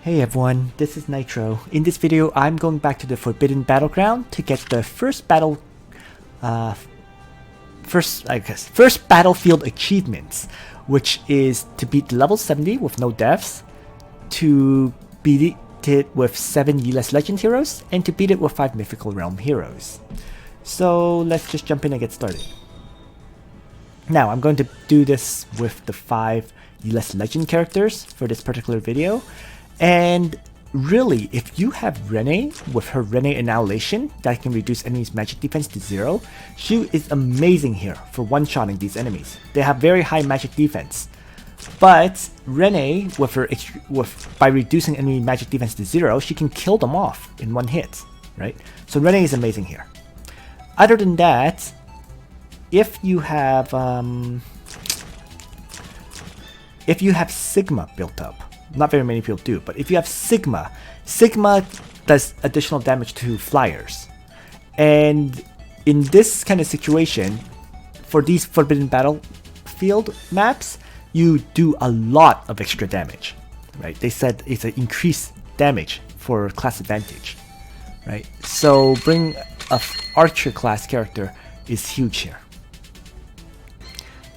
Hey everyone, this is Nitro. In this video, I'm going back to the Forbidden Battleground to get the first battlefield achievements, which is to beat level 70 with no deaths, to beat it with 7 Yeless Legend heroes, and to beat it with 5 Mythical Realm heroes. So let's just jump in and get started. Now, I'm going to do this with the 5 Yeless Legend characters for this particular video. And really, if you have Renne with her Renne Annihilation that can reduce enemies' magic defense to 0, she is amazing here for one-shotting these enemies. They have very high magic defense. But Renne, by reducing enemy magic defense to 0, she can kill them off in one hit, right? So Renne is amazing here. Other than that, if you have Sigma built up, not very many people do, but if you have Sigma does additional damage to flyers. And in this kind of situation, for these Forbidden Battlefield maps, you do a lot of extra damage, right? They said it's an increased damage for class advantage, right? So bring a archer class character is huge here.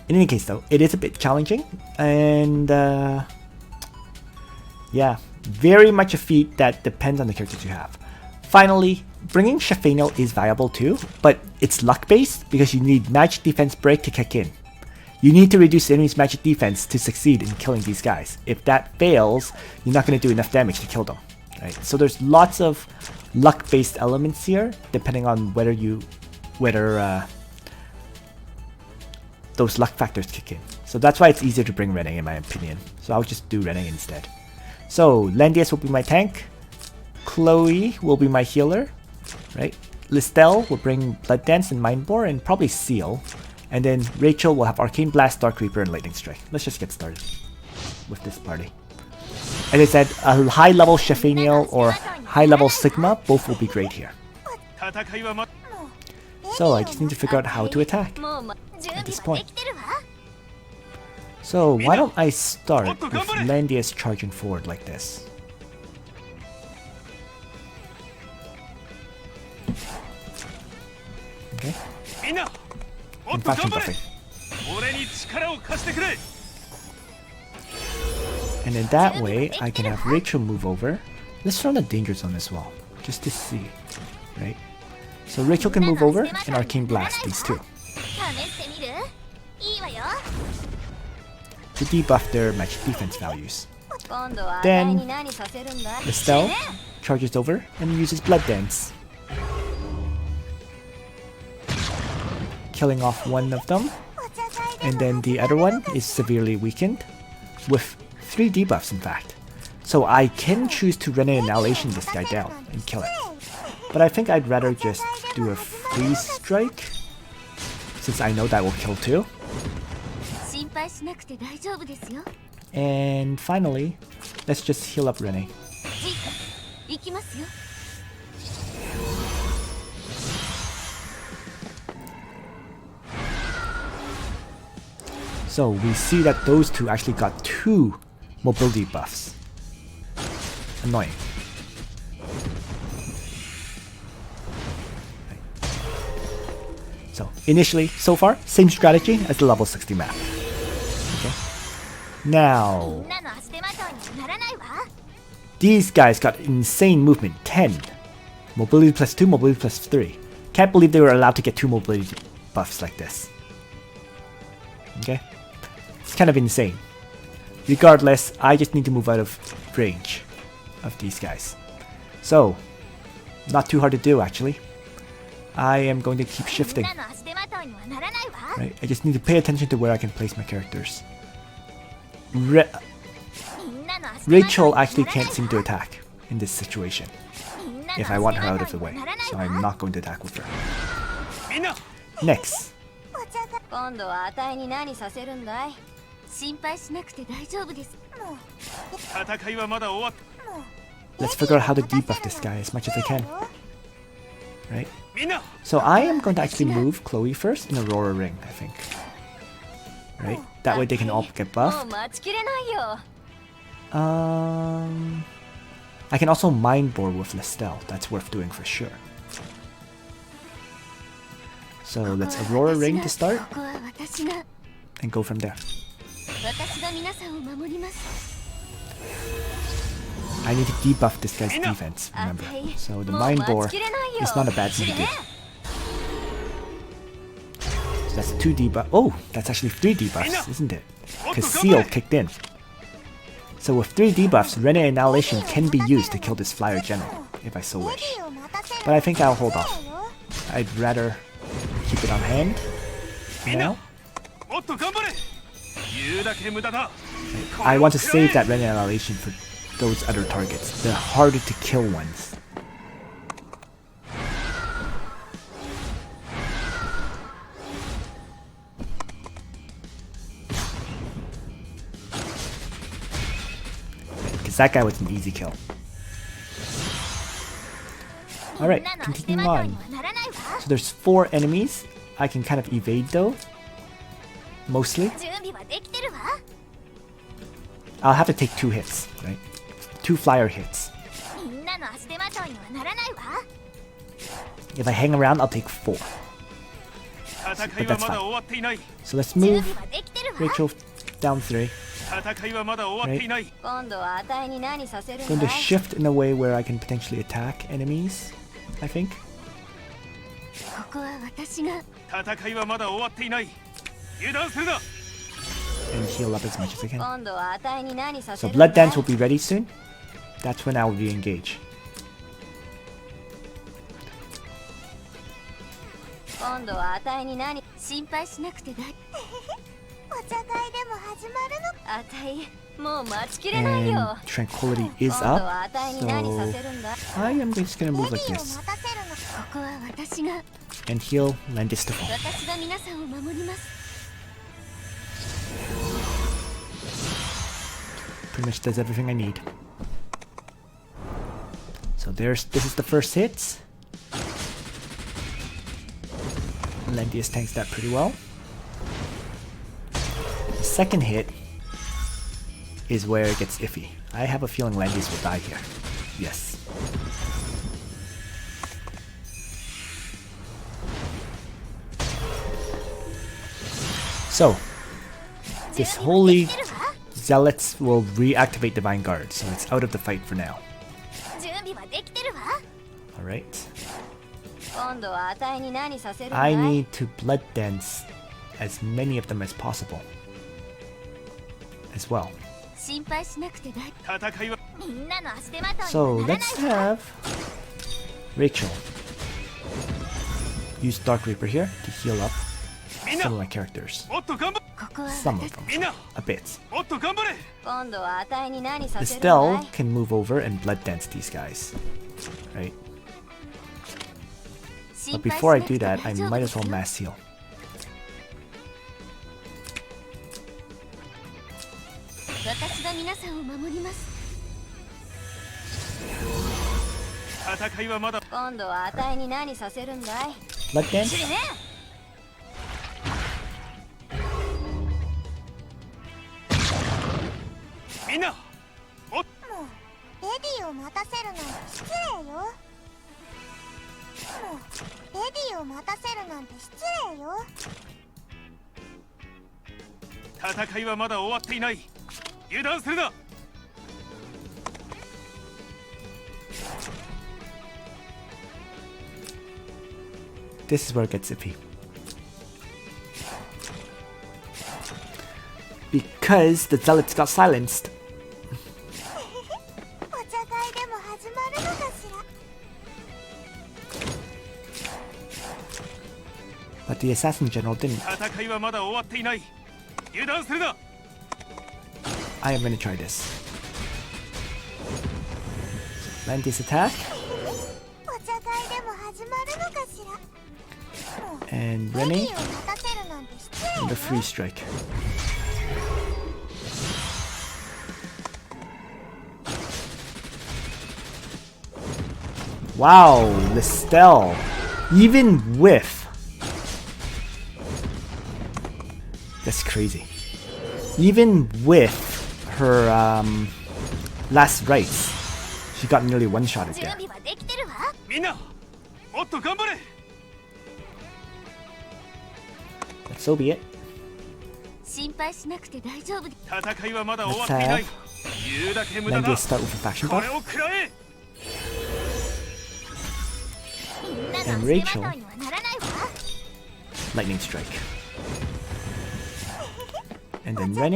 In any case though, it is a bit challenging, and yeah, very much a feat that depends on the characters you have. Finally, bringing Shafaniel is viable too, but it's luck based because you need magic defense break to kick in. You need to reduce the enemy's magic defense to succeed in killing these guys. If that fails, you're not going to do enough damage to kill them, right? So there's lots of luck based elements here, depending on whether those luck factors kick in. So that's why it's easier to bring Renne in my opinion. So I'll just do Renne instead. So Landius will be my tank, Klose will be my healer, right? Listell will bring Blood Dance and Mind Bore and probably Seal. And then Rachel will have Arcane Blast, Dark Reaper, and Lightning Strike. Let's just get started with this party. As I said, a high level Shafaniel or high level Sigma, both will be great here. So I just need to figure out how to attack at this point. So why don't I start with Landius charging forward like this. Okay. And faction buffing. And in that way, I can have Rachel move over. Let's run a danger zone as well, just to see, right? So Rachel can move over and Arcane Blast these two to debuff their magic defense values. Then Listell charges over and uses Blood Dance, killing off one of them, and then the other one is severely weakened with 3 debuffs in fact. So I can choose to Renne Annihilation this guy down and kill it. But I think I'd rather just do a Freeze Strike, since I know that will kill 2. And finally, let's just heal up Renne. So we see that those two actually got 2 mobility buffs. Annoying. So initially, so far, same strategy as the level 60 map. Okay. Now, these guys got insane movement, 10. Mobility plus 2, mobility plus 3. Can't believe they were allowed to get 2 mobility buffs like this. Okay. It's kind of insane. Regardless, I just need to move out of range of these guys. So, not too hard to do actually. I am going to keep shifting. Right? I just need to pay attention to where I can place my characters. Rachel actually can't seem to attack in this situation if I want her out of the way, so I'm not going to attack with her. Next. Let's figure out how to debuff this guy as much as I can. Right? So I am going to actually move Chloe first in Aurora Ring, I think. Right? That way they can all get buffed. I can also mind bore with Listell. That's worth doing for sure. So let's Aurora Ring to start and go from there. I need to debuff this guy's defense, remember. So the mind bore is not a bad thing to do. So that's 2 debuffs. Oh, that's actually 3 debuffs, isn't it? Because Seal kicked in. So with 3 debuffs, Renne Annihilation can be used to kill this Flyer General, if I so wish. But I think I'll hold off. I'd rather keep it on hand for now. I want to save that Renne Annihilation for those other targets, the harder to kill ones. Because that guy was an easy kill. Alright, continuing on. So there's 4 enemies. I can kind of evade though. Mostly. I'll have to take 2 hits, right? 2 flyer hits. If I hang around, I'll take 4. But that's fine. So let's move Rachel down 3. Right. Going to shift in a way where I can potentially attack enemies, I think. And heal up as much as I can. So Blood Dance will be ready soon. That's when I'll re-engage. And Tranquility is up, so I am just gonna move like this. And heal Landius to fall. Pretty much does everything I need. So this is the first hit. Landius tanks that pretty well. The second hit is where it gets iffy. I have a feeling Landius will die here. Yes. So, this holy Zealots will reactivate Divine Guard, so it's out of the fight for now. Alright. I need to Blood Dance as many of them as possible. As well. So let's have Rachel use Dark Reaper here to heal up some of my characters. Some of them. A bit. Listell can move over and Blood Dance these guys. Right? But before I do that, I might as well mass heal. Blood Dance? This is where it gets iffy. Because the Zealots got silenced. But the Assassin General didn't. I am gonna try this. Landius attack. And Renne. And the free strike. Wow, Listell. Even with. That's crazy. Even with her last rites, She got nearly one-shotted there. But so be it. Let's have Landius start with a faction buff. And Rachel, Lightning Strike. And then Renne.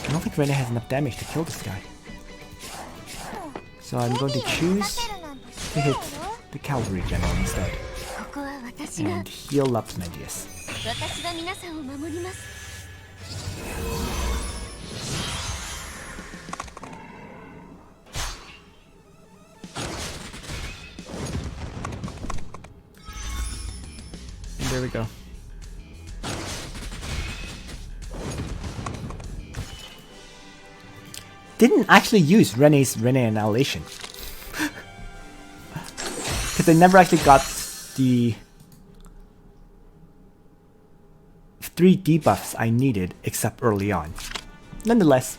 I don't think Renne has enough damage to kill this guy. So I'm going to choose to hit the Cavalry General instead. And heal up Landius. And there we go. Didn't actually use Renne's Renne Annihilation. Because I never actually got the 3 debuffs I needed except early on. Nonetheless,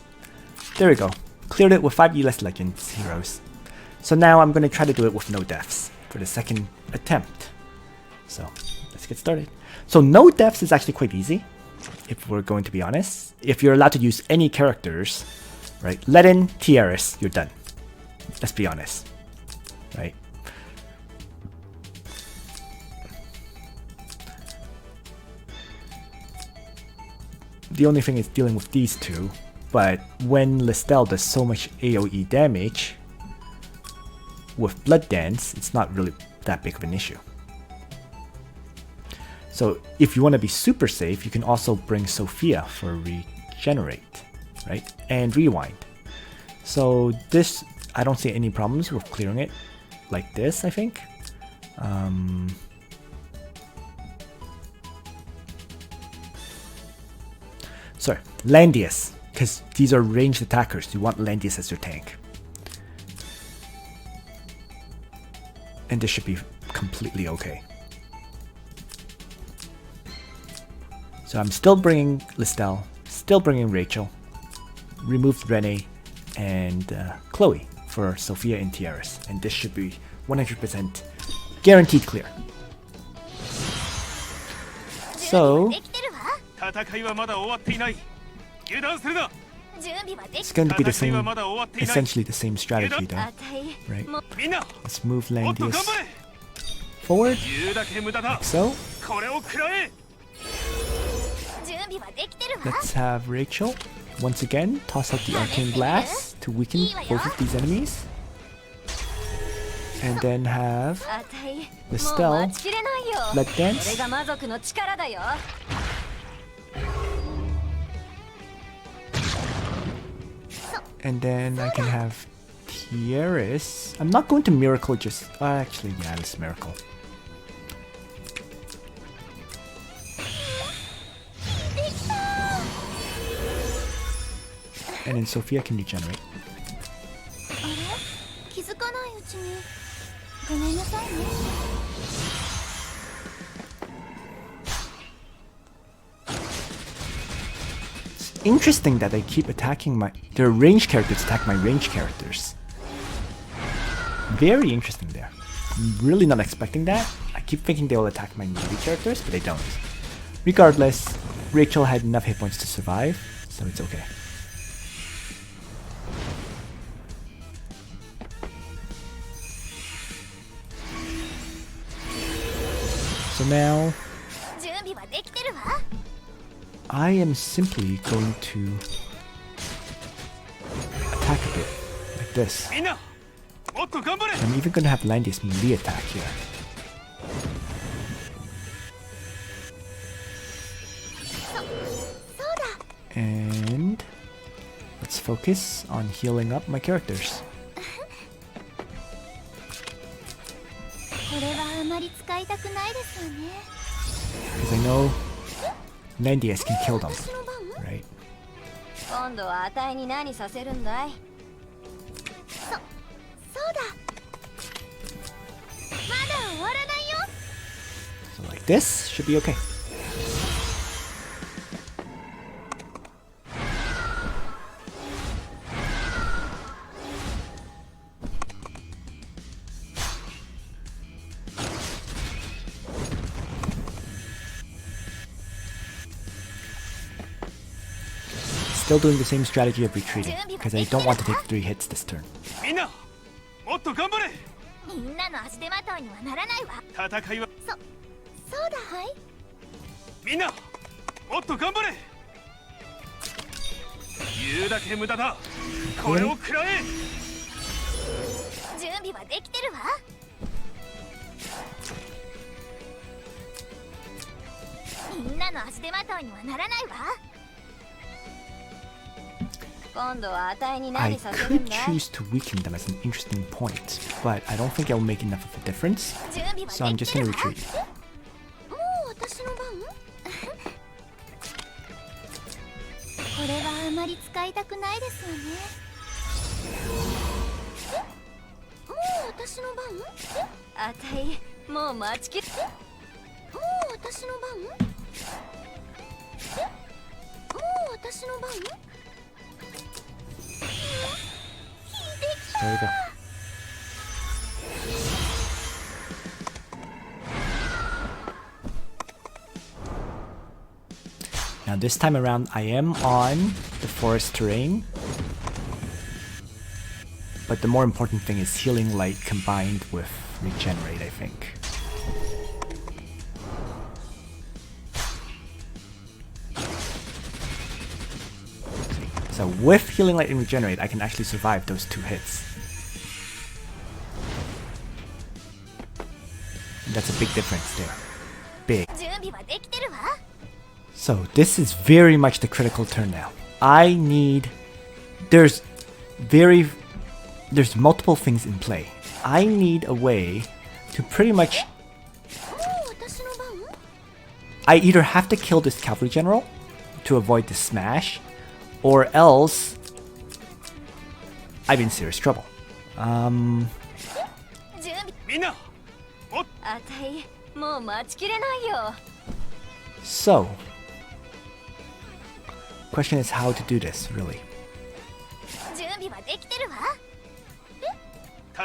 there we go. Cleared it with 5 Yeless Legends heroes. So now I'm going to try to do it with no deaths for the second attempt. So let's get started. So no deaths is actually quite easy, if we're going to be honest. If you're allowed to use any characters, right? Ledin, Tiaris, you're done. Let's be honest, right? The only thing is dealing with these two, but when Listell does so much AoE damage with Blood Dance, it's not really that big of an issue. So if you want to be super safe, you can also bring Sophia for Regenerate, right? And Rewind. So this, I don't see any problems with clearing it like this, I think. Sorry, Landius, because these are ranged attackers. You want Landius as your tank. And this should be completely okay. So I'm still bringing Listell, still bringing Rachel, removed Renne and Chloe for Sophia and Tiaris. And this should be 100% guaranteed clear. So it's going to be the same, essentially the same strategy though, right? Let's move Landius forward, like so. Let's have Rachel once again toss out the Arcane Blast to weaken both of these enemies. And then have Listell Blood Dance. And then I can have Tiaris. I'm not going to Miracle just... actually, yeah, let's Miracle. And then Sophia can regenerate. It's interesting that they keep attacking their range characters attack my range characters. Very interesting there. I'm really not expecting that. I keep thinking they will attack my melee characters, but they don't. Regardless, Rachel had enough hit points to survive, so it's okay. So now, I am simply going to attack a bit, like this. I'm even going to have Landius melee attack here. And let's focus on healing up my characters. Because I know Landius can kill them, right? So like this should be okay. still doing the same strategy of retreating, because I don't want to take 3 hits this turn. みんなもっと頑張れみんなの足手まといにはならないわ戦いはそうだはいみんなもっと頑張れ言うだけ無駄だこれを食らえ準備はできてるわみんなの足手まといにはならないわ今度はあたいに I 何させる could んだ choose to weaken them as an interesting point, but I don't think it'll make enough of a difference, 準備は so I'm で just きて gonna るわ retreat. もう私の番これはあまり使いたくないですわねもう私の番あたいもう待ちきれもう私の番もう私の番 There we go. Now this time around, I am on the forest terrain, but the more important thing is healing light combined with regenerate, I think. So with healing light and regenerate, I can actually survive those 2 hits. That's a big difference there. Big. 準備はできてるわ So this is very much the critical turn now. I need... There's multiple things in play. I need a way to pretty much... もう私の番 I either have to kill this cavalry general to avoid the smash, or else I'm in serious trouble. 準備みんなあたいもう待ちきれないよ So, question is how to do this, really. 準備はできてるわ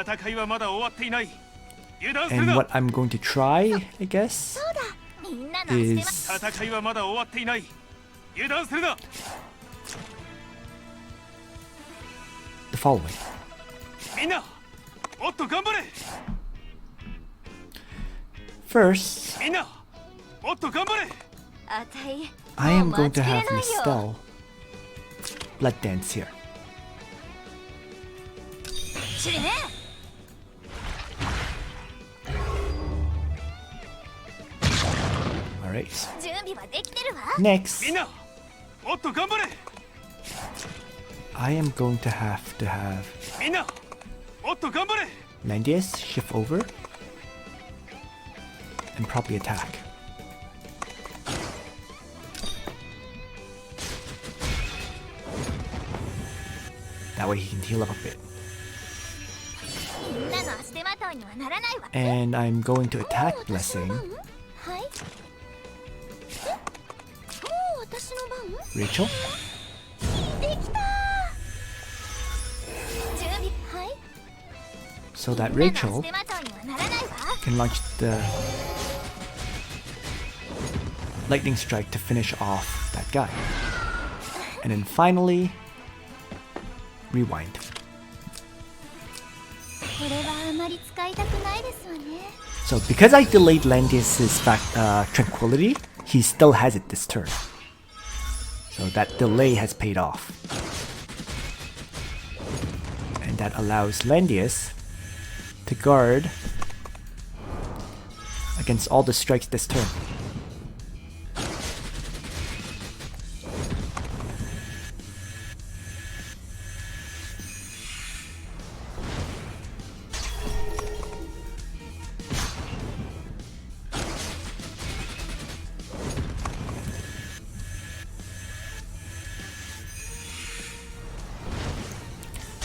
戦いはまだ終わっていない油断する And な what I'm going to try, I guess, そうだみんなの足手ま is 戦いはまだ終わっていない油断するな the following. みんなもっと頑張れ First, みんなもっと頑張れあたい I am もう going 待ち to きれ have ないよ Listell Blood Dance here. 知りね Alright. 準備はできてるわ Next, みんなもっと頑張れ I am going to have みんなもっと頑張れ Landius shift over and probably attack. That way he can heal up a bit. みんなの足手まといにはならないわ And I'm going to attack もう私の Blessing 番はいもう私の番 Rachel. できた準備はい So that みんなの Rachel 足手まといにはならないわ can launch the lightning strike to finish off that guy. And then finally, rewind. これはあまり使いたくないですわね So because I delayed Landius's tranquility, he still has it this turn. So that delay has paid off. And that allows Landius to guard against all the strikes this turn.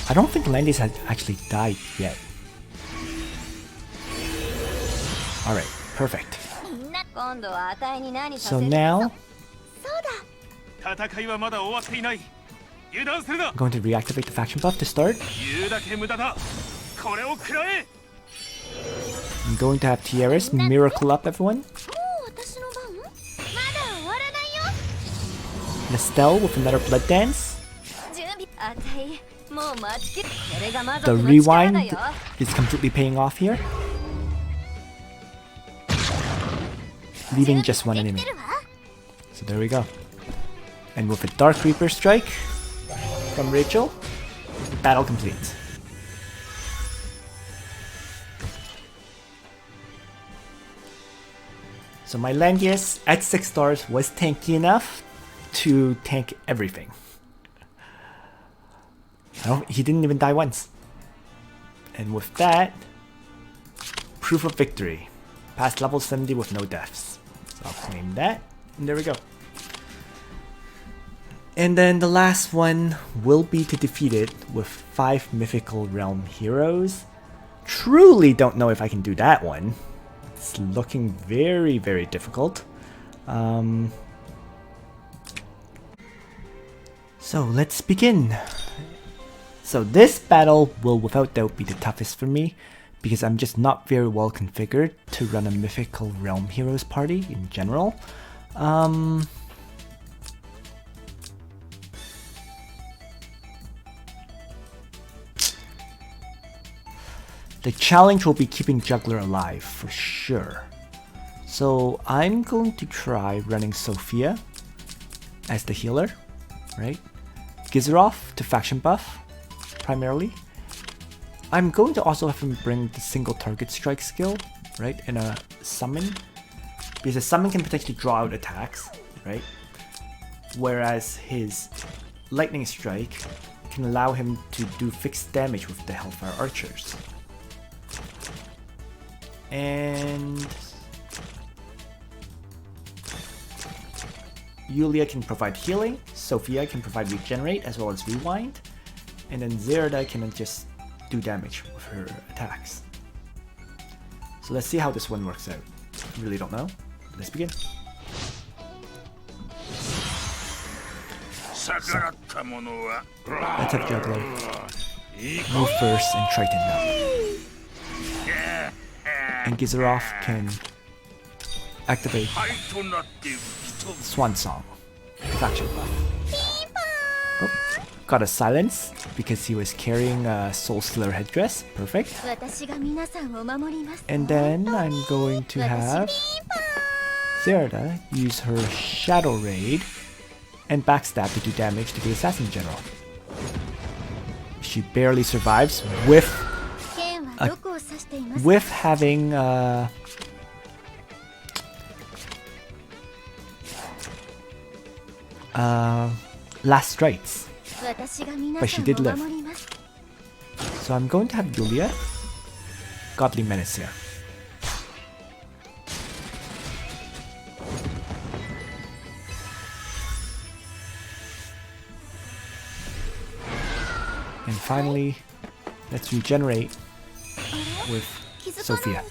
I don't think Landius has actually died yet. Alright, perfect. みんな今度はあたいに何させ So る now, そうだ戦いはまだ終わっていない油断するな I'm going to reactivate the faction buff to start. 言うだけ無駄だこれを食らえ I'm going to have Tiaris miracle up everyone. もう私の番まだ終わらないよ Listell with another Blood Dance. 準備あたいもう待ちきれこれが魔 The 族の力だ rewind よ is completely paying off here, leaving just one で enemy. きてるわ So there we go. And with a Dark Reaper strike from Rachel, battle complete. So my Landius at 6 stars was tanky enough to tank everything. No, he didn't even die once. And with that, proof of victory. Past level 70 with no deaths. So I'll claim that, and there we go. And then the last one will be to defeat it with 5 Mythical Realm heroes. Truly don't know if I can do that one. It's looking very, very difficult. So let's begin. So this battle will without doubt be the toughest for me, because I'm just not very well configured to run a Mythical Realm heroes party in general. The challenge will be keeping Jugler alive for sure. So I'm going to try running Sophia as the healer, right? Gizarof to faction buff, primarily. I'm going to also have him bring the single target strike skill, right? And a summon. Because a summon can potentially draw out attacks, right? Whereas his lightning strike can allow him to do fixed damage with the Hellfire Archers. And Yulia can provide healing, Sophia can provide regenerate as well as rewind, and then Zerida can just do damage with her attacks. So let's see how this one works out. Really don't know. Let's begin. So, let's have Jugler move first and Triton now. And Gizarof can activate Swan Song, faction buff. Oh, got a silence because he was carrying a Soul Stealer headdress. Perfect. And then I'm going to have Zerida use her Shadow Raid and Backstab to do damage to the Assassin General. She barely survives with having last strikes, but she did live. So I'm going to have Yulia, Godly Menace here. And finally, let's regenerate with Sophia.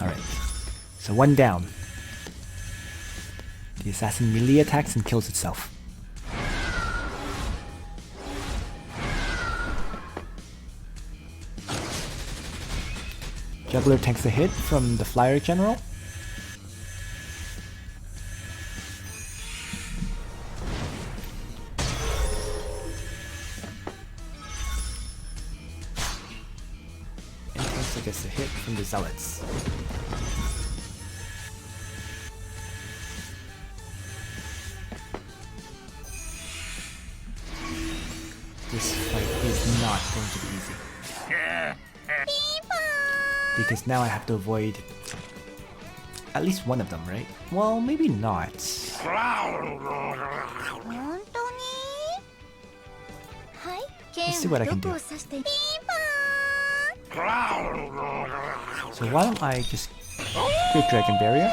Alright, so one down. The assassin melee attacks and kills itself. Jugler takes a hit from the Flyer General. And Tensa gets a hit from the Zealots. This fight is not going to be easy. Because now I have to avoid at least one of them, right? Well, maybe not. Let's see what I can do. So why don't I just Great Dragon Barrier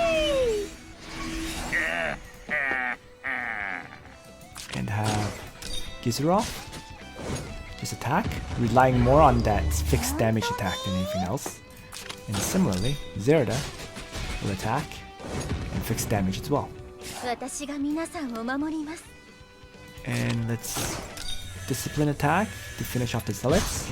and have Gizarof just attack, relying more on that fixed damage attack than anything else. And similarly, Zerida will attack and fix damage as well. And let's discipline attack to finish off the Zealots.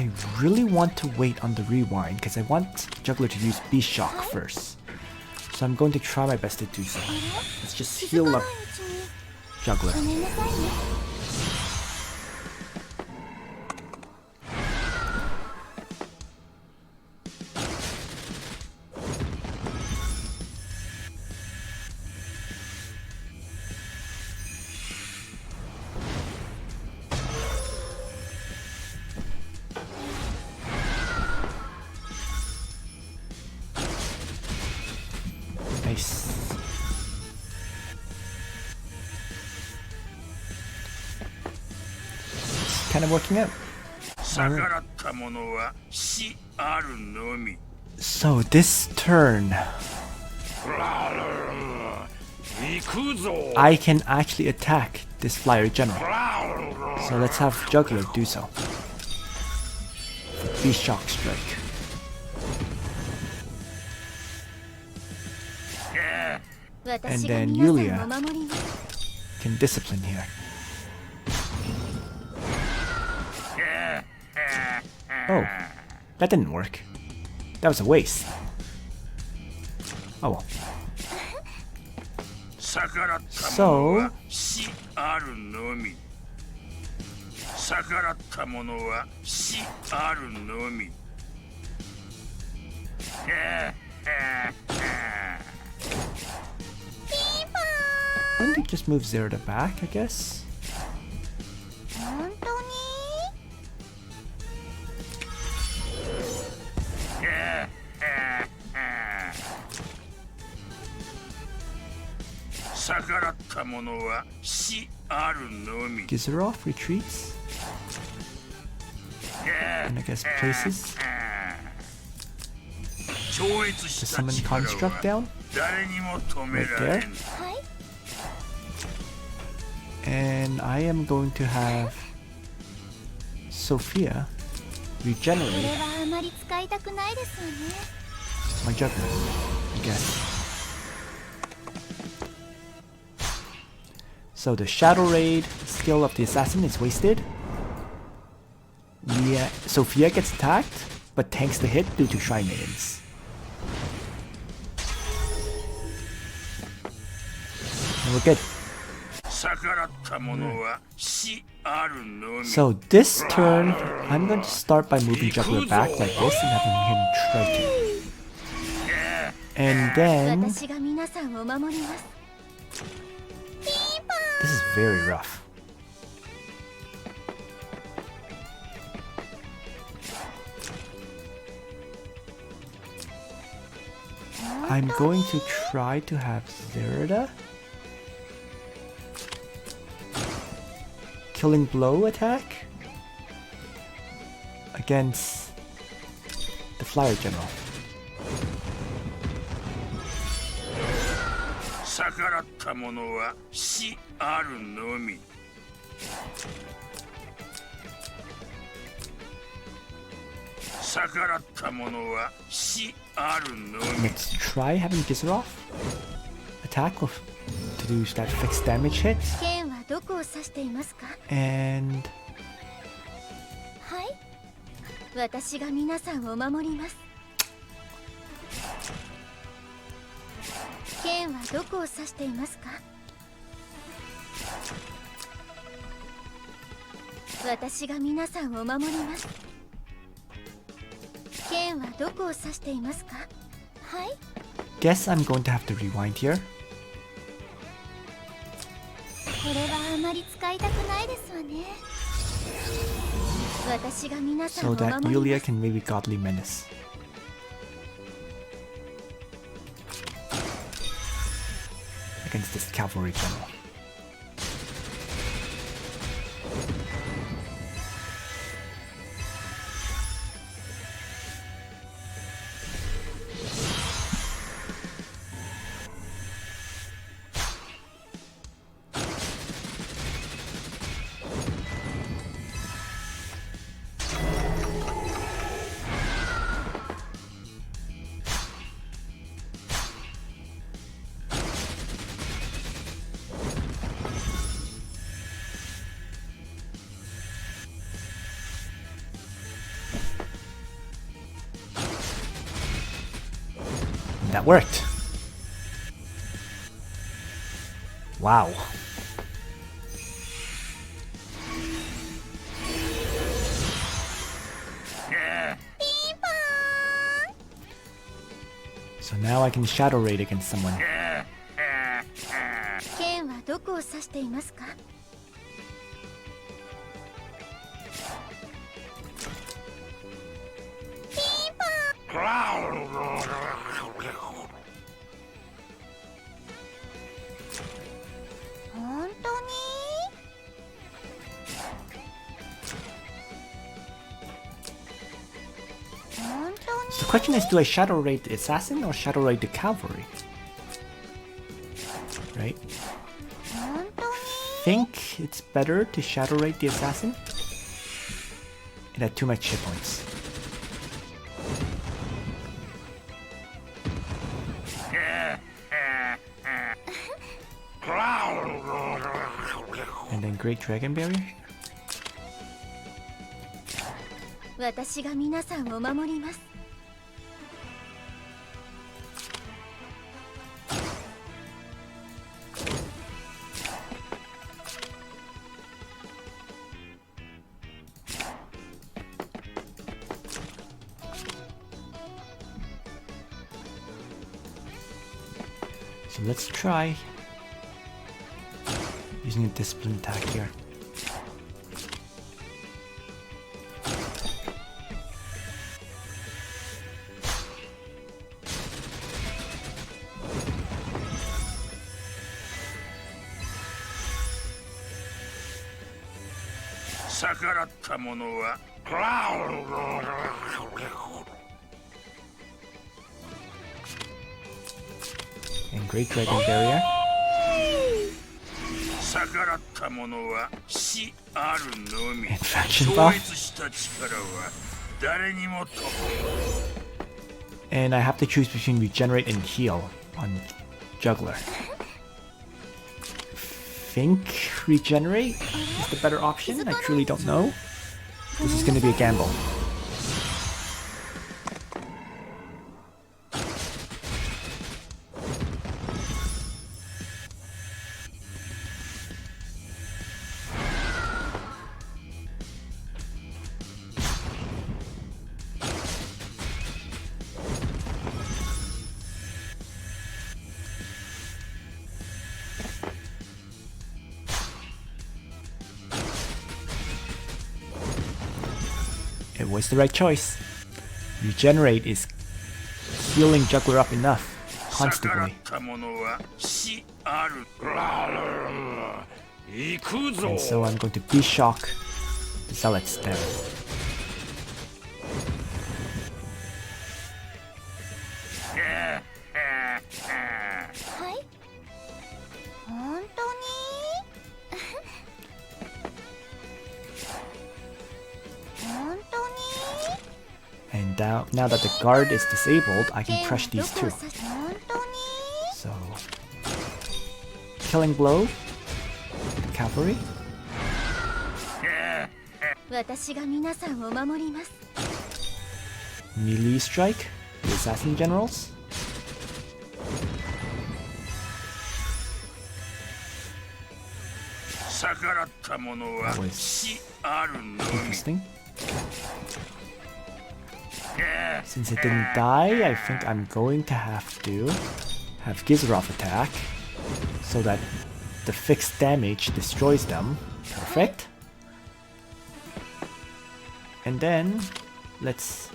I really want to wait on the rewind because I want Jugler to use Beast Shock first. So I'm going to try my best to do so. Let's just heal up Jugler. Nice. It's kind of working out. So this turn, I can actually attack this flyer general. So let's have Juggler do so. Beast Shock Strike. And then Yulia can discipline here. Oh, that didn't work. That was a waste. Oh well. So why don't we just move Zerida back, I guess? Gizarof retreats. And I guess places the summon construct down. Right there. And I am going to have Sophia regenerate my Juggler, I guess. So the Shadow Raid skill of the assassin is wasted. Sophia gets attacked, but tanks the hit due to Shrine Maidens. And we're good. So this turn, I'm going to start by moving Juggler back like this and having him try to. And then this is very rough. I'm going to try to have Zerida Killing Blow attack against the Flyer General. Let's try having Gizarof attack with, to do that fixed damage hit. And guess I'm going to have to rewind here. So that Yulia can maybe Godly Menace. Against this Cavalry General. That worked. Wow. So now I can Shadow Raid against someone. 剣はどこを指していますか？本当に？ So the question is, do I Shadow Raid the Assassin or Shadow Raid the Cavalry? Right? I think it's better to Shadow Raid the Assassin. It had too much hit points. And then Great Dragon Barrier. 私が皆さんを守ります。 So let's try using a discipline attack here. And Great Dragon Barrier. Infection buff. And I have to choose between Regenerate and Heal on Jugler. Think Regenerate is the better option. I truly don't know. This is going to be a gamble. It was the right choice. Regenerate is healing Jugler up enough constantly. And so I'm going to B-Shock the Zealots there. And now that the guard is disabled, I can crush these two. So, Killing Blow, Cavalry. Melee Strike, the Assassin Generals. That was interesting. Since it didn't die, I think I'm going to have to have Gizarof attack so that the fixed damage destroys them. Perfect. And then let's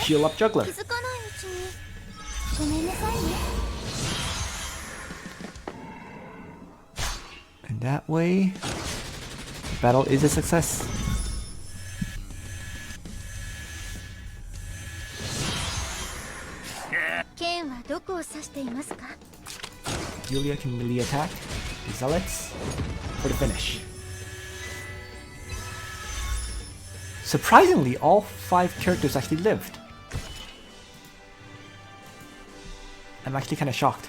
heal up Jugler. And that way, the battle is a success. Yulia can melee attack the Zealots for the finish. Surprisingly, all 5 characters actually lived. I'm actually kind of shocked.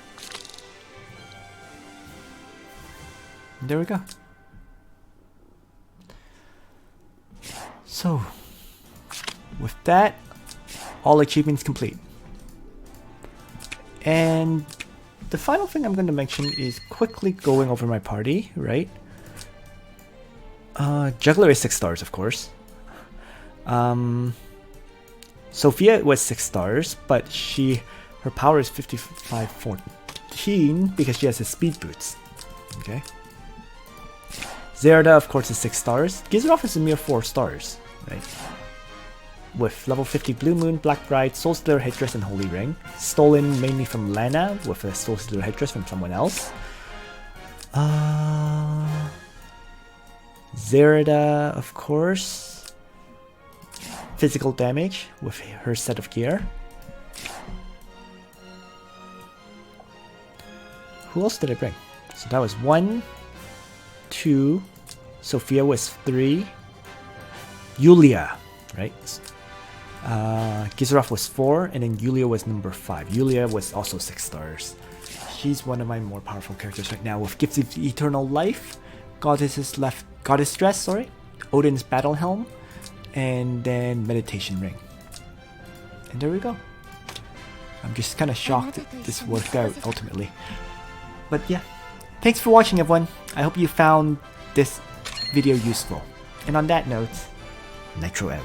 And there we go. So, with that, all achievements complete. And the final thing I'm going to mention is quickly going over my party, right? Jugler is 6 stars, of course. Sophia was 6 stars, but her power is 5514 because she has the speed boots. Okay. Zerida, of course, is 6 stars. Gizarof is a mere 4 stars, right? With level 50 Blue Moon, Black Bride, Soul Stealer headdress, and Holy Ring. Stolen mainly from Lana, with a Soul Stealer headdress from someone else. Zerida, of course. Physical damage with her set of gear. Who else did I bring? So that was 1, 2. Sophia was 3. Yulia, right? Gizarof was 4, and then Yulia was number 5. Yulia was also 6 stars. She's one of my more powerful characters right now with Gifts of Eternal Life, Goddess Dress, Odin's Battle Helm, and then Meditation Ring. And there we go. I'm just kind of shocked that this worked out ultimately. But yeah, thanks for watching everyone. I hope you found this video useful. And on that note, Nitro out.